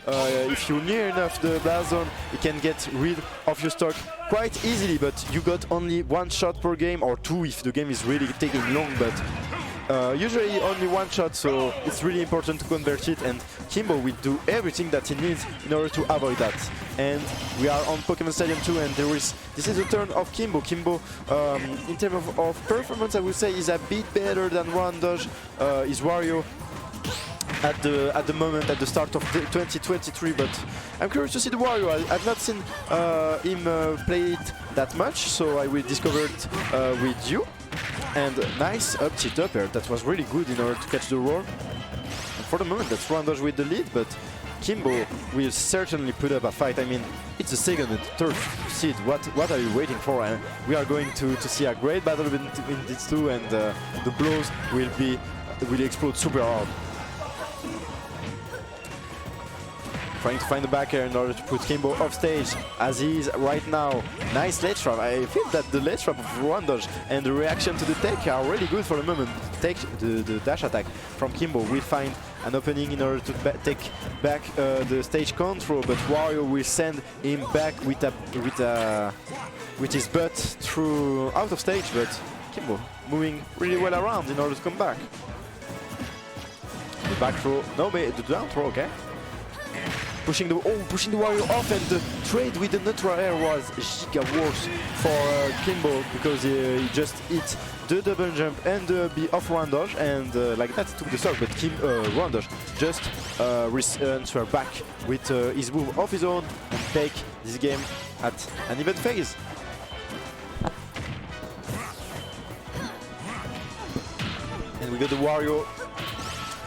if you're near enough the blast zone, you can get rid of your stock quite easily, but you got only one shot per game, or two if the game is really taking long, but usually only one shot, so it's really important to convert it, and Kimbo will do everything that he needs in order to avoid that. And we are on Pokemon Stadium 2, and this is the turn of Kimbo. Kimbo, in terms of performance, I would say is a bit better than Rohan Doge, is Wario at the moment, at the start of 2023, but I'm curious to see the Wario. I've not seen him play it that much, so I will discover it with you. And nice up tilt up air, that was really good in order to catch the roll. And for the moment, that's Rohan Doge with the lead, but Kimbo will certainly put up a fight. I mean, it's the second and third seed. What are you waiting for? And we are going to see a great battle between these two, and the blows will explode super hard. Trying to find the back air in order to put Kimbo off stage as he is right now. Nice ledge trap. I feel that the ledge trap of Rohan Doge and the reaction to the tech are really good for the moment. The dash attack from Kimbo will find an opening in order to take back the stage control, but Wario will send him back with his butt through out of stage, but Kimbo moving really well around in order to come back. The back throw, no, the down throw, okay. Pushing the Wario off, and the trade with the neutral air was giga worse for Kimbo, because he just hit the double jump and the B off Rohan Doge, and like that took the stock, but Rohan Doge just answer back with his move of his own and take this game at an even phase. And we got the Wario.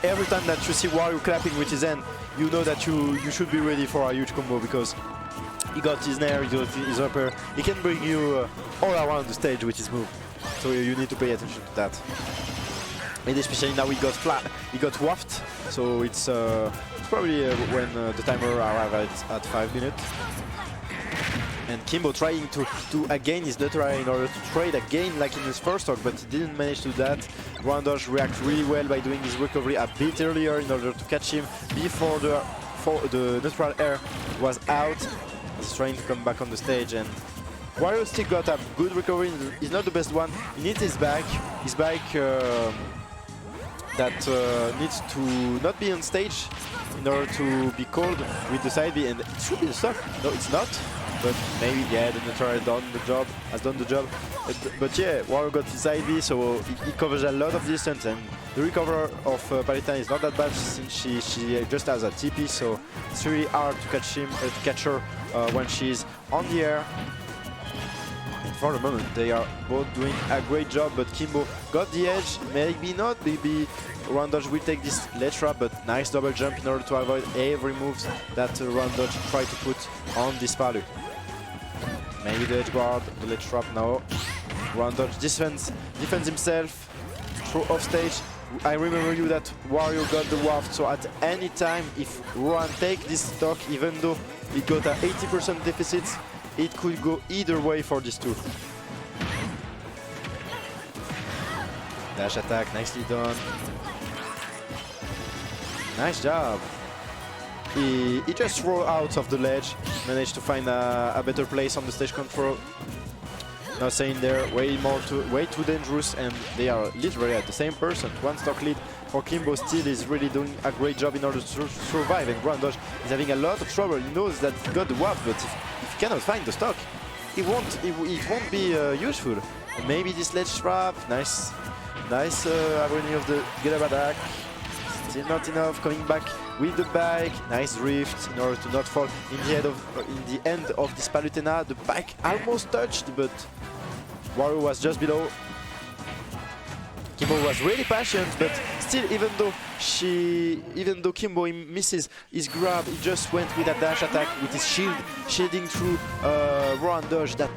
Every time that you see Wario clapping with his hand, you know that you should be ready for a huge combo, because he got his nair, he got his upper. He can bring you all around the stage with his move, so you need to pay attention to that. And especially now he got waffed, so it's probably when the timer arrives at 5 minutes. And Kimbo trying to again his neutral in order to trade again like in his first stock, but he didn't manage to do that. Rohan Doge reacts really well by doing his recovery a bit earlier in order to catch him before the neutral air was out. He's trying to come back on the stage, and Wario still got a good recovery. He's not the best one. He needs his bike. His bike that needs to not be on stage in order to be called with the side B, and it should be the stock. No, it's not. But maybe, yeah, the neutral has done the job. But yeah, Wario got his side B, so he covers a lot of distance, and the recover of Palutena is not that bad since she just has a TP, so it's really hard to catch her when she's on the air. And for the moment, they are both doing a great job, but Kimbo got the edge, maybe not, maybe Rohan Doge will take this ledge trap, but nice double jump in order to avoid every move that Rohan Doge tried to put on this Palu. Maybe the edge guard, the ledge trap now. Rohan Doge defends himself through off stage. I remember you that Wario got the waft, so at any time if Rohan take this stock, even though it got a 80% deficit, it could go either way for these two. Dash attack, nicely done. Nice job. He just rolled out of the ledge, managed to find a better place on the stage control. Now saying they're way too dangerous, and they are literally at the same person. One stock lead for Kimbo still is really doing a great job in order to survive, and Rohan Doge is having a lot of trouble. He knows that he got the waft, but if he cannot find the stock, it won't be useful. And maybe this ledge trap, nice irony of the get-up attack. Still not enough, coming back with the bike. Nice drift in order to not fall in the end of this Palutena. The bike almost touched, but Wario was just below. Kimbo was really patient, but still, even though Kimbo misses his grab, he just went with a dash attack with his shield, shielding through Rohan Doge. That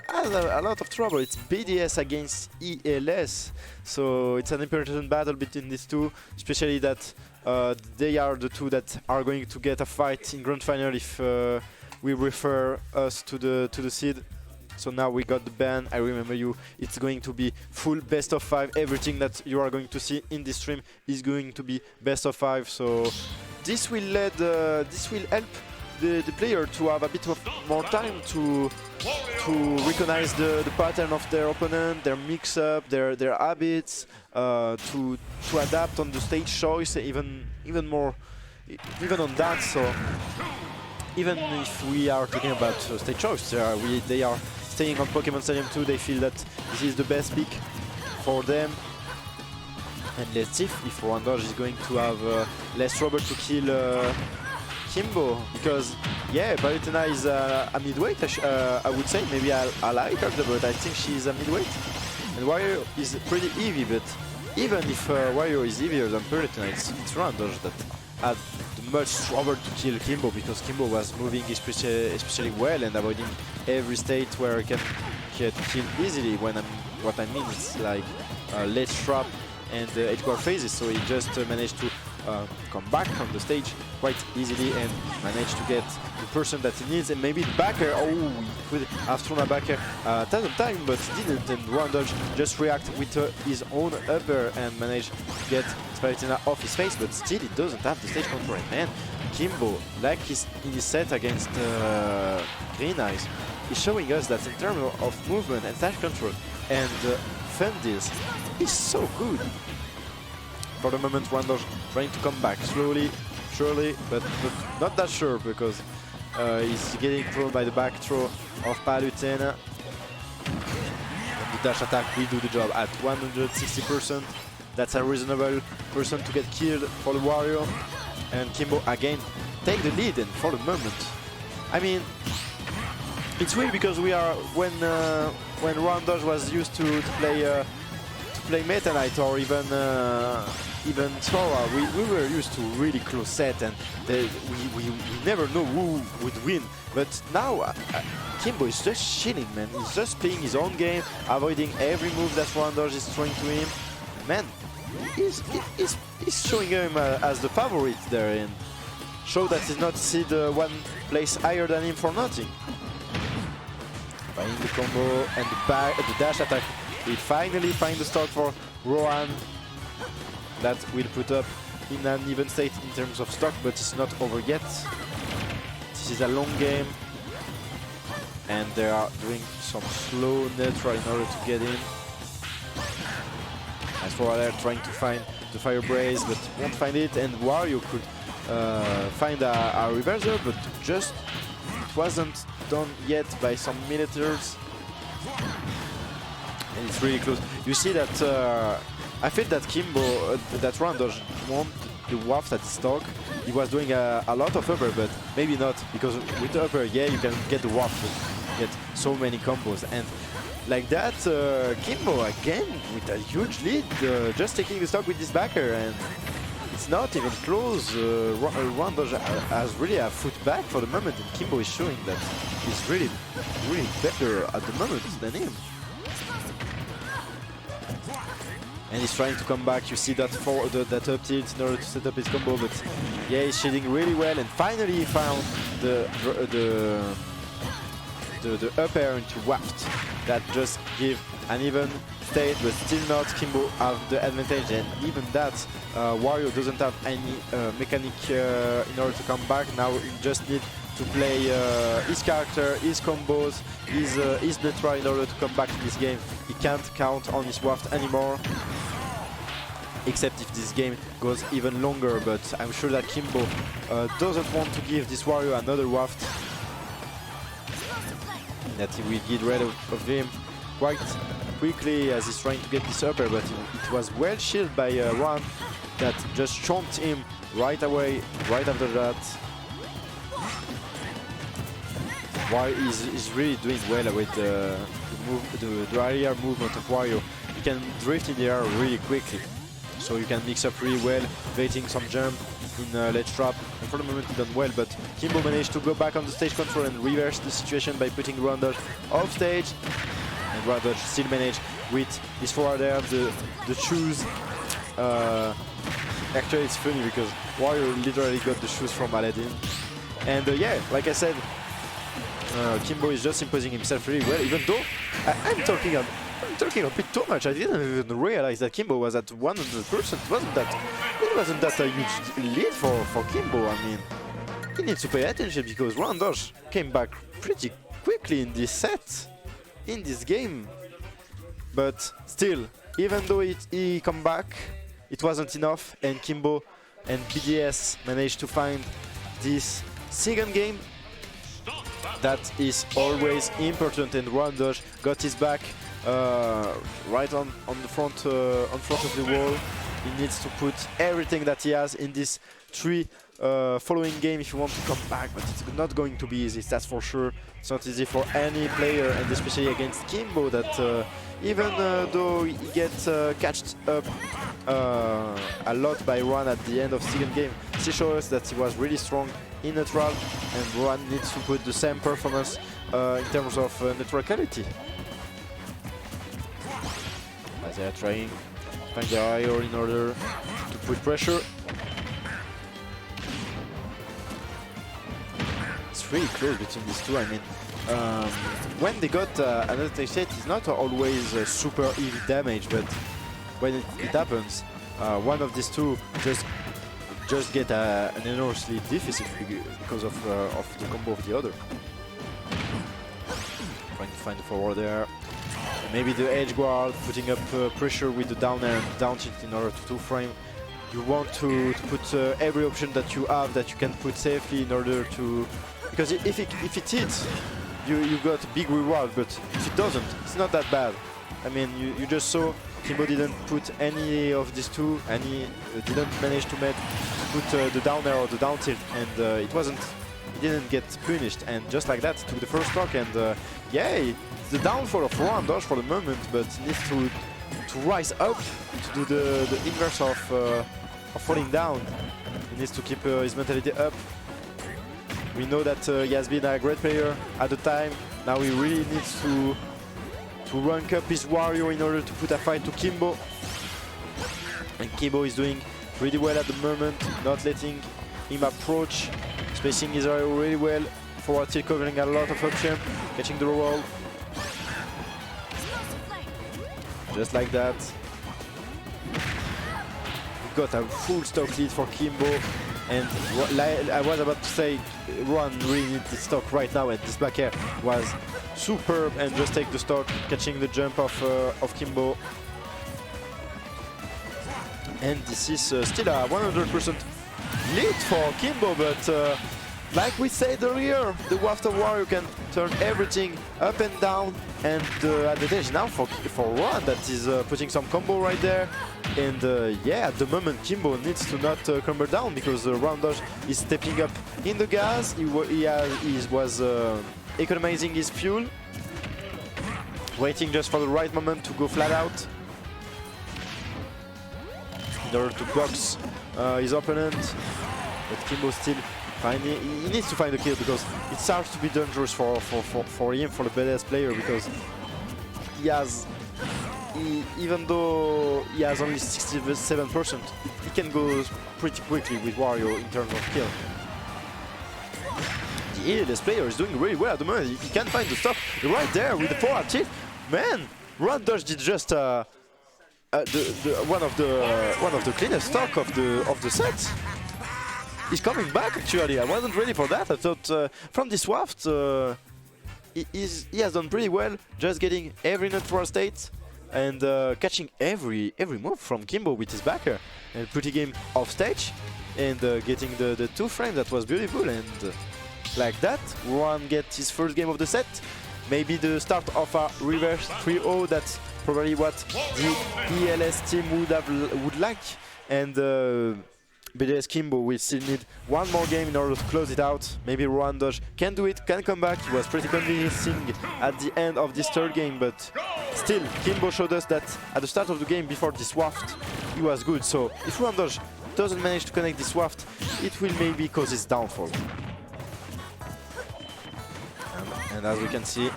has a lot of trouble. It's BDS against eLS, so it's an important battle between these two, especially that they are the two that are going to get a fight in grand final if we refer us to the seed. So now we got the ban. I remember you, it's going to be full best of 5. Everything that you are going to see in this stream is going to be best of 5. So this will help the player to have a bit of more time to recognize the pattern of their opponent, their mix-up, their habits, to adapt on the stage choice even more, even on that. So even if we are talking about stage choice, they are staying on Pokemon Stadium 2. They feel that this is the best pick for them. And let's see if Rohan Doge is going to have less trouble to kill Kimbo, because yeah, Palutena is a midweight, I would say. Maybe I like her, but I think she's a midweight. And Wario is pretty heavy, but even if Wario is heavier than Palutena, it's Rohan Doge that had much trouble to kill Kimbo, because Kimbo was moving especially well and avoiding every state where he can get killed easily. What I mean is like late trap and edge guard phases, so he just managed to come back on the stage quite easily and managed to get the person that he needs, and maybe the backer. Oh, he could have thrown a backer a ton of time, but didn't, and Rohan Doge just react with his own upper and managed to get Palutena off his face, but still he doesn't have the stage control. And man, Kimbo, like in his set against Green Eyes, is showing us that in terms of movement and stage control and fun deals, he's so good. For the moment, Rohan Doge trying to come back slowly, surely, but not that sure, because he's getting thrown by the back throw of Palutena. And the dash attack will do the job at 160%. That's a reasonable person to get killed for the Wario. And Kimbo again take the lead, and for the moment, I mean, it's weird because we are when Rohan Doge was used to play Meta Knight or even Sora, we were used to really close set, and we never know who would win. But now Kimbo is just chilling, man. He's just playing his own game, avoiding every move that Rohan Doge is throwing to him. Man, he's showing him as the favorite there, and show that he's not seed one place higher than him for nothing. Finding the combo and the dash attack. We finally find the stock for Rohan. That will put up in an even state in terms of stock, but it's not over yet. This is a long game, and they are doing some slow neutral in order to get in. As for they're trying to find the Fire Blaze, but won't find it, and Wario could find a reverser, but just it wasn't done yet by some millimeters. And it's really close. You see that I feel that Kimbo, that Rohan Doge won the waft at the stock. He was doing a lot of upper, but maybe not, because with the upper, yeah, you can get the waft, get so many combos. And like that, Kimbo again with a huge lead, just taking the stock with this backer, and it's not even close. Rohan Doge has really a foot back for the moment, and Kimbo is showing that he's really better at the moment than him. And he's trying to come back. You see that that up tilt in order to set up his combo, but yeah, he's shielding really well, and finally he found the up air into waft that just give an even state, but still not. Kimbo have the advantage, and even that Wario doesn't have any mechanic in order to come back. Now he just need to play his character, his combos, his neutral in order to come back in this game. He can't count on his waft anymore, except if this game goes even longer, but I'm sure that Kimbo doesn't want to give this Wario another waft, that he will get rid of him quite quickly as he's trying to get this upper, but it was well shielded by Rohan that just chomped him right away, right after that. Wario is really doing well with the earlier movement of Wario. You can drift in the air really quickly, so you can mix up really well, baiting some jump in ledge trap. And for the moment he done well, but Kimbo managed to go back on the stage control and reverse the situation by putting Rohan Doge off stage. And Rohan Doge still managed with his forward air, the shoes. Actually it's funny because Wario literally got the shoes from Aladdin. And yeah, like I said, Kimbo is just imposing himself really well, even though I'm talking a bit too much. I didn't even realize that Kimbo was at 100%. It wasn't that it wasn't that a huge lead for Kimbo. I mean, he needs to pay attention because rohan doge came back pretty quickly in this set, in this game. But still, even though he come back, it wasn't enough, and Kimbo and BDS managed to find this second game. That is always important, and rohan doge got his back right on the front of the wall. He needs to put everything that he has in this 3 following game if you want to come back, but it's not going to be easy, that's for sure. It's not easy for any player, and especially against Kimbo, that even though he gets catched up a lot by rohan at the end of second game, he showed us that he was really strong in neutral, and rohan needs to put the same performance in terms of neutrality. As they are trying to find the Wario in order to put pressure. It's really close between these two. I mean, when they got another set, it's not always super heavy damage, but when it happens, one of these two just get an enormously deficit because of the combo of the other. Trying to find the forward there. Maybe the edge guard, putting up pressure with the down air and down tilt in order to 2-frame. You want to put every option that you have that you can put safely in order to... Because if it hits, you got a big reward, but if it doesn't, it's not that bad. I mean, you just saw Kimbo didn't put any of these two, and he didn't manage to put the down air or the down tilt, and it didn't get punished. And just like that, took the first stock, and yay! The downfall of rohan doge for the moment, but needs to rise up to do the inverse of falling down. He needs to keep his mentality up. We know that he has been a great player at the time. Now he really needs to rank up his Wario in order to put a fight to Kimbo. And Kimbo is doing pretty well at the moment, not letting him approach, spacing his Wario really well. Forward tilt covering a lot of options, catching the roll. Just like that. We got a full stock lead for Kimbo, and I was about to say, rohan really needs the stock right now, and this back air was superb, and just take the stock, catching the jump of Kimbo. And this is still a 100% lead for Kimbo, but like we said earlier, the Waffle Wario can turn everything up and down, and the advantage now for rohan that is putting some combo right there. And yeah, at the moment Kimbo needs to not crumble down, because rohan doge is stepping up in the gas. He was economizing his fuel, waiting just for the right moment to go flat out in order to box his opponent. But Kimbo still he needs to find a kill, because it starts to be dangerous for him, for the BDS player, because even though he has only 67%, he can go pretty quickly with Wario in terms of kill. The eLS player is doing really well at the moment. He can find the stuff right there with the forward tilt. Man, rohan doge did just one of the cleanest stock of the set. He's coming back, actually. I wasn't ready for that. I thought from this waft, he has done pretty well, just getting every neutral state and catching every move from Kimbo with his backer, and putting him off stage, and getting the 2-frame. That was beautiful. And like that, rohan gets his first game of the set. Maybe the start of a reverse 3-0. That's probably what the eLS team would like. And BDS Kimbo will still need one more game in order to close it out. Maybe rohan doge can do it, can come back. He was pretty convincing at the end of this third game, but still, Kimbo showed us that at the start of the game, before this waft, he was good. So if rohan doge doesn't manage to connect this waft, it will maybe cause his downfall. And as we can see,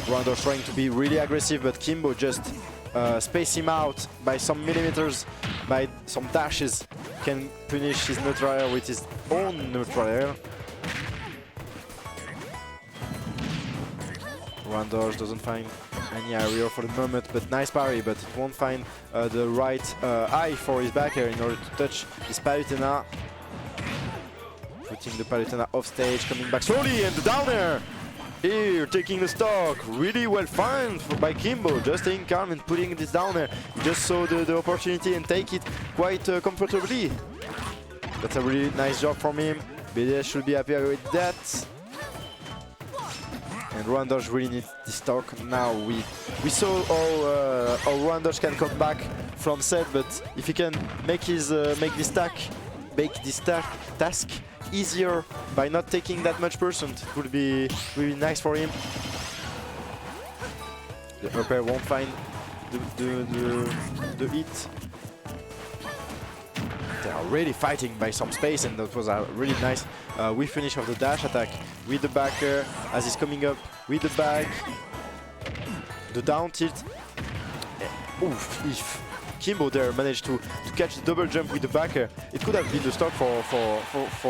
rohan doge trying to be really aggressive, but Kimbo just space him out by some millimeters, by some dashes, can punish his neutral air with his own neutral air. Rohan doge doesn't find any area for the moment, but nice parry, but it won't find the right eye for his back air in order to touch his Palutena. Putting the Palutena off stage, coming back slowly, and the down air! Here, taking the stock, really well found by Kimbo, just staying calm and putting this down air. He just saw the opportunity and take it quite comfortably. That's a really nice job from him. BDS should be happy with that. And Rohan doge really needs this stock now. We saw how Rohan doge can come back from set, but if he can make this task easier by not taking that much percent, it would be really nice for him. The upper won't find the hit. They are really fighting by some space, and that was a really nice whiff finish of the dash attack with the backer as he's coming up with the back. The down tilt. Oof, if Kimbo there managed to catch the double jump with the backer, it could have been the stock for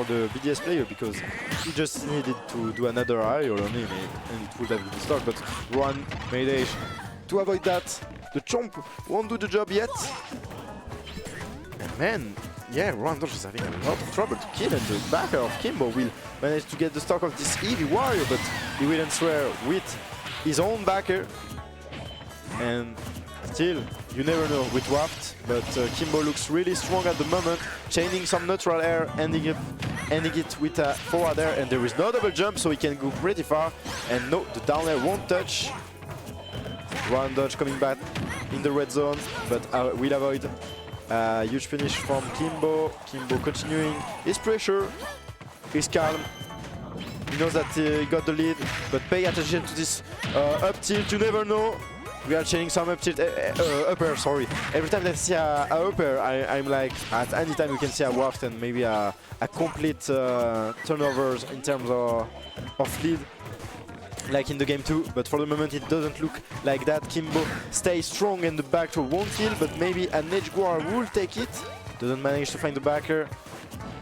the BDS player, because he just needed to do another aerial on him and it would have been the stock. But Rohan made it to avoid that. The chomp won't do the job yet. And man, yeah, Rohan doge is having a lot of trouble to kill, and the backer of Kimbo will manage to get the stock of this heavy Wario, but he will answer with his own backer. And still, you never know with Waft, but Kimbo looks really strong at the moment, chaining some neutral air, ending it with a forward air, and there is no double jump, so he can go pretty far. And no, the down air won't touch. Rohan doge coming back in the red zone, but will avoid a huge finish from Kimbo. Kimbo continuing his pressure, he's calm. He knows that he got the lead, but pay attention to this up tilt, you never know. We are chaining some up tilt, upper, sorry. Every time that I see a upper, I'm like, at any time we can see a waft and maybe a complete turnovers in terms of lead, like in the game 2. But for the moment it doesn't look like that. Kimbo stays strong and the back throw won't kill, but maybe an edge guard will take it. Doesn't manage to find the backer.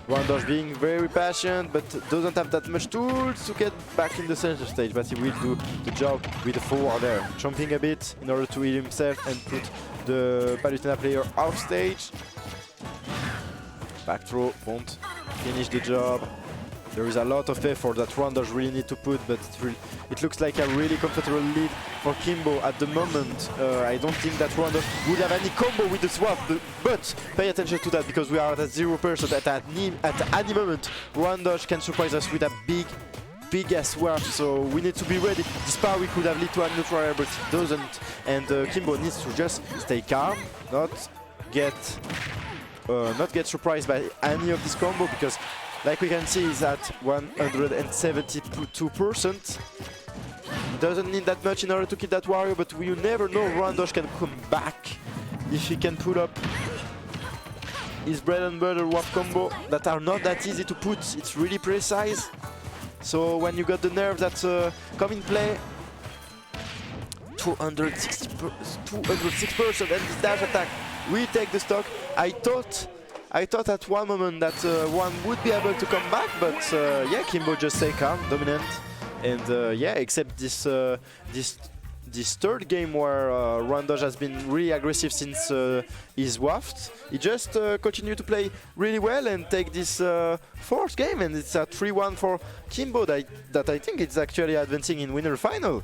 Rohan doge being very patient, but doesn't have that much tools to get back in the center stage, but he will do the job with the forward there, jumping a bit in order to heal himself and put the Palutena player off stage. Back throw won't finish the job. There is a lot of effort that Rohan doge really need to put, but it looks like a really comfortable lead for Kimbo at the moment. I don't think that Rohan doge would have any combo with the swap, but pay attention to that, because we are at 0% at any moment. Rohan doge can surprise us with a big ass swap, so we need to be ready. This parry could have led to a neutral air, but it doesn't, and Kimbo needs to just stay calm, not get surprised by any of this combo, because like we can see, he's at 172%. Doesn't need that much in order to kill that Wario, but you never know, Rohan doge can come back if he can put up his bread and butter WAP combo that are not that easy to put. It's really precise. So when you got the nerve that come in play, 206% and this dash attack, we take the stock. I thought at one moment that one would be able to come back, but yeah, Kimbo just stay calm, dominant, and yeah, except this third game where Rohan doge has been really aggressive since his waft. He just continued to play really well and take this fourth game, and it's a 3-1 for Kimbo that I think it's actually advancing in winner final.